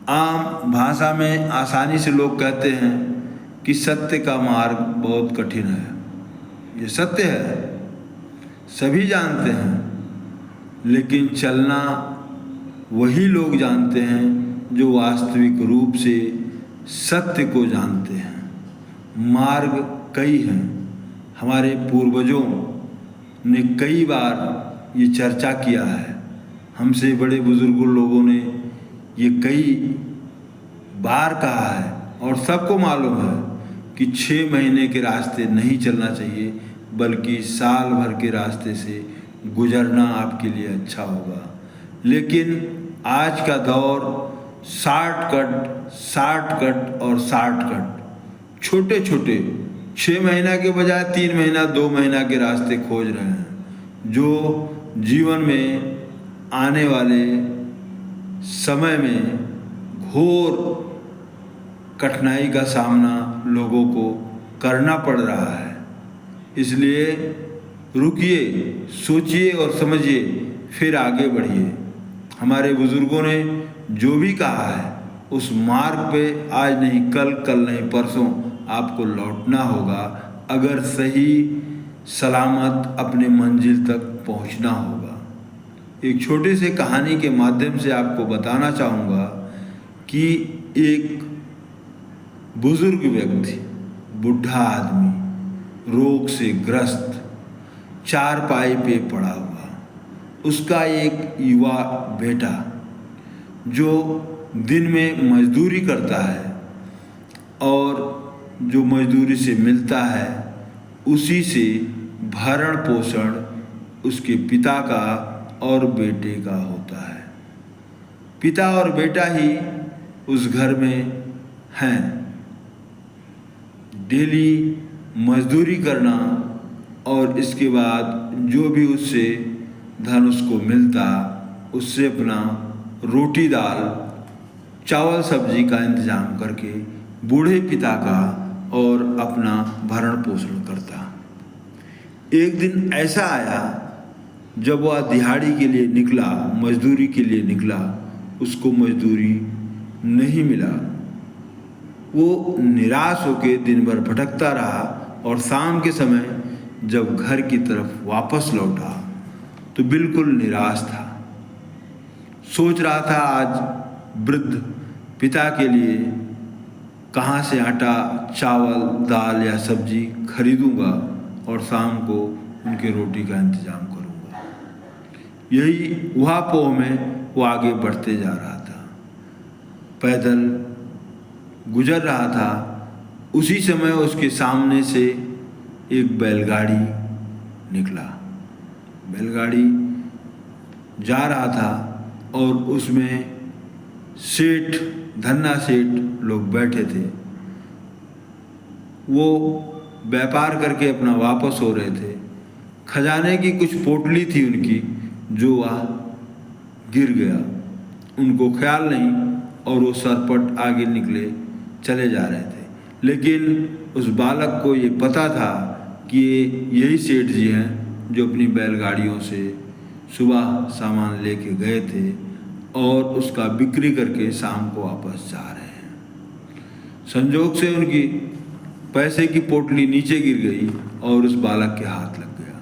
आम भाषा में आसानी से लोग कहते हैं कि सत्य का मार्ग बहुत कठिन है। ये सत्य है, सभी जानते हैं, लेकिन चलना वही लोग जानते हैं जो वास्तविक रूप से सत्य को जानते हैं। मार्ग कई हैं। हमारे पूर्वजों ने कई बार ये चर्चा किया है। हमसे बड़े बुजुर्ग लोगों ने ये कई बार कहा है और सबको मालूम है कि 6 महीने के रास्ते नहीं चलना चाहिए, बल्कि साल भर के रास्ते से गुजरना आपके लिए अच्छा होगा। लेकिन आज का दौर शॉर्टकट और शॉर्टकट, छोटे छोटे 6 महीना के बजाय 3 महीना 2 महीना के रास्ते खोज रहे हैं, जो जीवन में आने वाले समय में घोर कठिनाई का सामना लोगों को करना पड़ रहा है। इसलिए रुकिए, सोचिए और समझिए, फिर आगे बढ़िए। हमारे बुजुर्गों ने जो भी कहा है उस मार्ग पे आज नहीं कल, कल नहीं परसों आपको लौटना होगा, अगर सही सलामत अपने मंजिल तक पहुंचना होगा। एक छोटे से कहानी के माध्यम से आपको बताना चाहूँगा कि एक बुजुर्ग व्यक्ति, बूढ़ा आदमी, रोग से ग्रस्त, चारपाई पे पड़ा हुआ, उसका एक युवा बेटा जो दिन में मजदूरी करता है और जो मजदूरी से मिलता है उसी से भरण पोषण उसके पिता का और बेटे का होता है। पिता और बेटा ही उस घर में हैं। डेली मजदूरी करना और इसके बाद जो भी उससे धन उसको मिलता, उससे अपना रोटी दाल चावल सब्जी का इंतज़ाम करके बूढ़े पिता का और अपना भरण पोषण करता। एक दिन ऐसा आया जब वह दिहाड़ी के लिए निकला, मजदूरी के लिए निकला, उसको मजदूरी नहीं मिला। वो निराश होकर दिन भर भटकता रहा और शाम के समय जब घर की तरफ वापस लौटा तो बिल्कुल निराश था। सोच रहा था आज वृद्ध पिता के लिए कहाँ से आटा, चावल, दाल या सब्जी खरीदूंगा और शाम को उनके रोटी का इंतज़ाम करूंगा। यही उहापोह में वो आगे बढ़ते जा रहा था, पैदल गुजर रहा था। उसी समय उसके सामने से एक बैलगाड़ी निकला। बैलगाड़ी जा रहा था और उसमें सेठ, धन्ना सेठ लोग बैठे थे। वो व्यापार करके अपना वापस हो रहे थे। खजाने की कुछ पोटली थी उनकी, जो वह गिर गया। उनको ख्याल नहीं और वो सरपट आगे निकले चले जा रहे थे। लेकिन उस बालक को ये पता था कि यही सेठ जी हैं जो अपनी बैलगाड़ियों से सुबह सामान लेके गए थे और उसका बिक्री करके शाम को वापस जा रहे हैं। संजोग से उनकी पैसे की पोटली नीचे गिर गई और उस बालक के हाथ लग गया।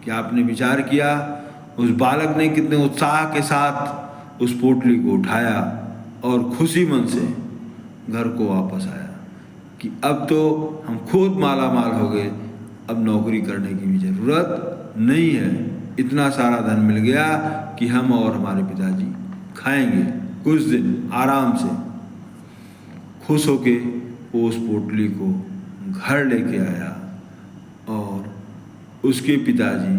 क्या आपने विचार किया उस बालक ने कितने उत्साह के साथ उस पोटली को उठाया और खुशी मन से घर को वापस आया कि अब तो हम खुद माला माल हो गए, अब नौकरी करने की भी ज़रूरत नहीं है। इतना सारा धन मिल गया कि हम और हमारे पिताजी खाएंगे कुछ दिन आराम से। खुश होके वो उस पोटली को घर लेके आया और उसके पिताजी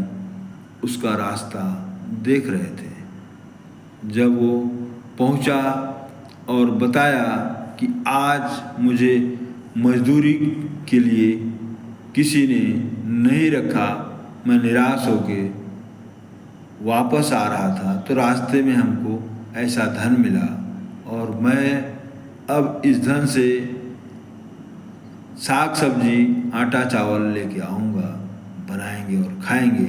उसका रास्ता देख रहे थे। जब वो पहुंचा और बताया कि आज मुझे मजदूरी के लिए किसी ने नहीं रखा, मैं निराश होके वापस आ रहा था तो रास्ते में हमको ऐसा धन मिला और मैं अब इस धन से साग सब्जी, आटा चावल लेके आऊँगा, बनाएंगे और खाएंगे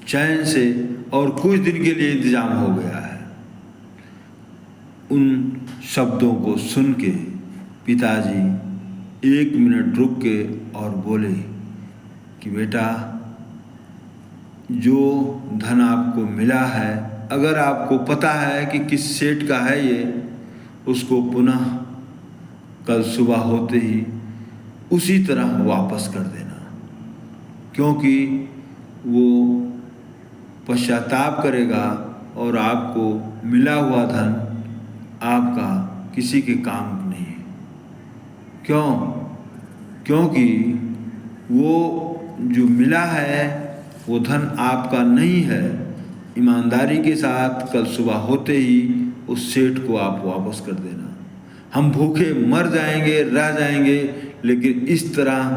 चैन से, और कुछ दिन के लिए इंतज़ाम हो गया है। उन शब्दों को सुन के पिताजी 1 मिनट रुक के और बोले कि बेटा, जो धन आपको मिला है, अगर आपको पता है कि किस सेठ का है ये, उसको पुनः कल सुबह होते ही उसी तरह वापस कर देना, क्योंकि वो पश्चाताप करेगा और आपको मिला हुआ धन आपका किसी के काम नहीं है। क्यों? क्योंकि वो जो मिला है वो धन आपका नहीं है। ईमानदारी के साथ कल सुबह होते ही उस सेठ को आप वापस कर देना। हम भूखे मर जाएंगे, रह जाएंगे, लेकिन इस तरह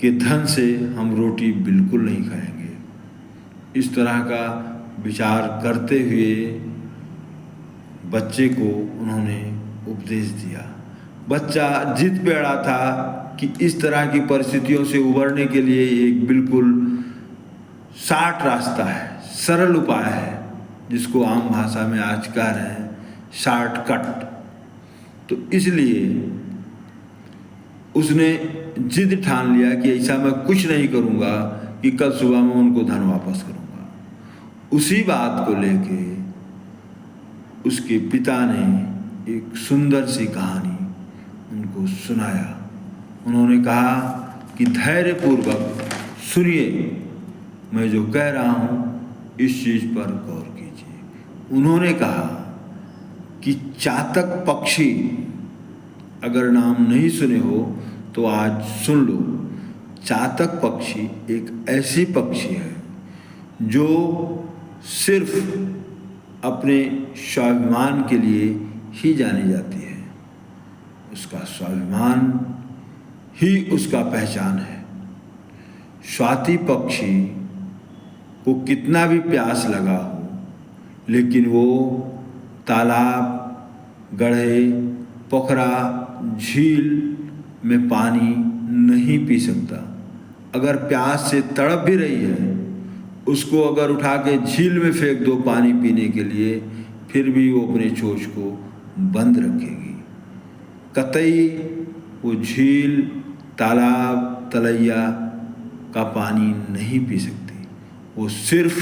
के धन से हम रोटी बिल्कुल नहीं खाएंगे। इस तरह का विचार करते हुए बच्चे को उन्होंने उपदेश दिया। बच्चा जिद पे अड़ा था कि इस तरह की परिस्थितियों से उबरने के लिए एक बिल्कुल शार्ट रास्ता है, सरल उपाय है, जिसको आम भाषा में आज कह रहे हैं शॉर्टकट। तो इसलिए उसने जिद ठान लिया कि ऐसा मैं कुछ नहीं करूँगा कि कल सुबह मैं उनको धन वापस करूँगा। उसी बात को लेके उसके पिता ने एक सुंदर सी कहानी उनको सुनाया। उन्होंने कहा कि धैर्यपूर्वक सुनिए, मैं जो कह रहा हूँ इस चीज़ पर गौर कीजिए। उन्होंने कहा कि चातक पक्षी, अगर नाम नहीं सुने हो तो आज सुन लो। चातक पक्षी एक ऐसी पक्षी है जो सिर्फ अपने स्वाभिमान के लिए ही जानी जाती है। उसका स्वाभिमान ही उसका पहचान है। स्वाति पक्षी को कितना भी प्यास लगा हो, लेकिन वो तालाब, गड्ढे, पोखरा, झील में पानी नहीं पी सकता। अगर प्यास से तड़प भी रही है, उसको अगर उठा के झील में फेंक दो पानी पीने के लिए, फिर भी वो अपने चोंच को बंद रखेगी। कतई वो झील, तालाब, तलैया का पानी नहीं पी सकती। वो सिर्फ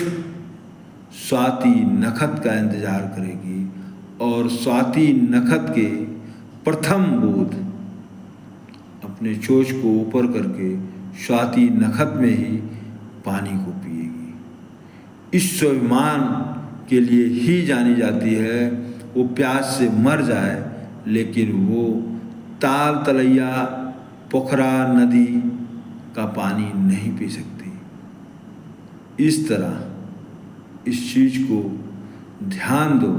स्वाति नखत का इंतज़ार करेगी और स्वाति नखत के प्रथम बूंद अपने चोंच को ऊपर करके स्वाति नखत में ही पानी को पिएगी। इस स्वाभिमान के लिए ही जानी जाती है। वो प्यास से मर जाए, लेकिन वो ताल, तलैया, पोखरा, नदी का पानी नहीं पी सकती। इस तरह इस चीज़ को ध्यान दो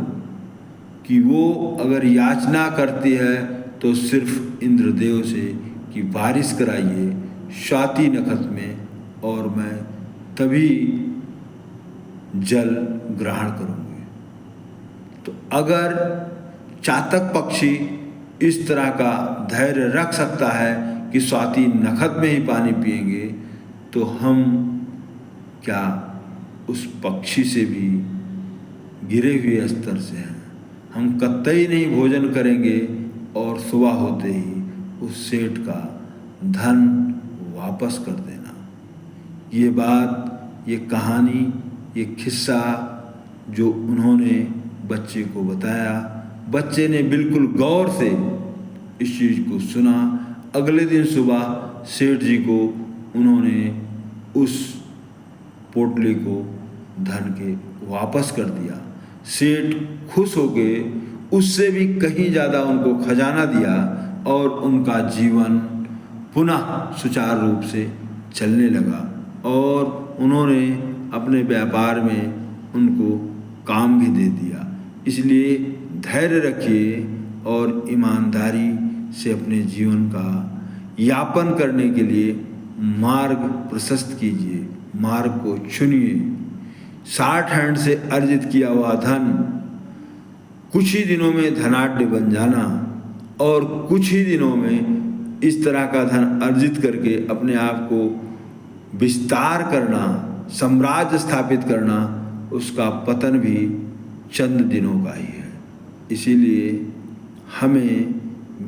कि वो अगर याचना करती है तो सिर्फ इंद्रदेव से कि बारिश कराइए स्वाति नखत में, और मैं तभी जल ग्रहण करूँगी। तो अगर चातक पक्षी इस तरह का धैर्य रख सकता है कि स्वाति नखत में ही पानी पिएंगे, तो हम क्या उस पक्षी से भी गिरे हुए स्तर से हैं। हम कतई नहीं भोजन करेंगे और सुबह होते ही उस सेठ का धन वापस कर देना। ये बात, ये कहानी, ये किस्सा जो उन्होंने बच्चे को बताया, बच्चे ने बिल्कुल गौर से इस चीज़ को सुना। अगले दिन सुबह सेठ जी को उन्होंने उस पोटली को धन के वापस कर दिया। सेठ खुश हो गए, उससे भी कहीं ज़्यादा उनको खजाना दिया और उनका जीवन पुनः सुचारू रूप से चलने लगा और उन्होंने अपने व्यापार में उनको काम भी दे दिया। इसलिए धैर्य रखिए और ईमानदारी से अपने जीवन का यापन करने के लिए मार्ग प्रशस्त कीजिए, मार्ग को चुनिए। शॉर्ट हैंड से अर्जित किया हुआ धन कुछ ही दिनों में धनाढ्य बन जाना और कुछ ही दिनों में इस तरह का धन अर्जित करके अपने आप को विस्तार करना, साम्राज्य स्थापित करना, उसका पतन भी चंद दिनों का ही है। इसीलिए हमें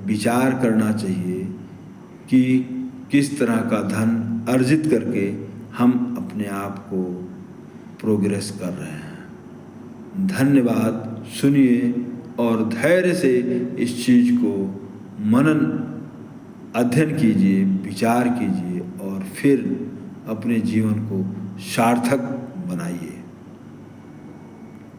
विचार करना चाहिए कि किस तरह का धन अर्जित करके हम अपने आप को प्रोग्रेस कर रहे हैं। धन्यवाद। सुनिए और धैर्य से इस चीज़ को मनन अध्ययन कीजिए, विचार कीजिए और फिर अपने जीवन को सार्थक बनाइए।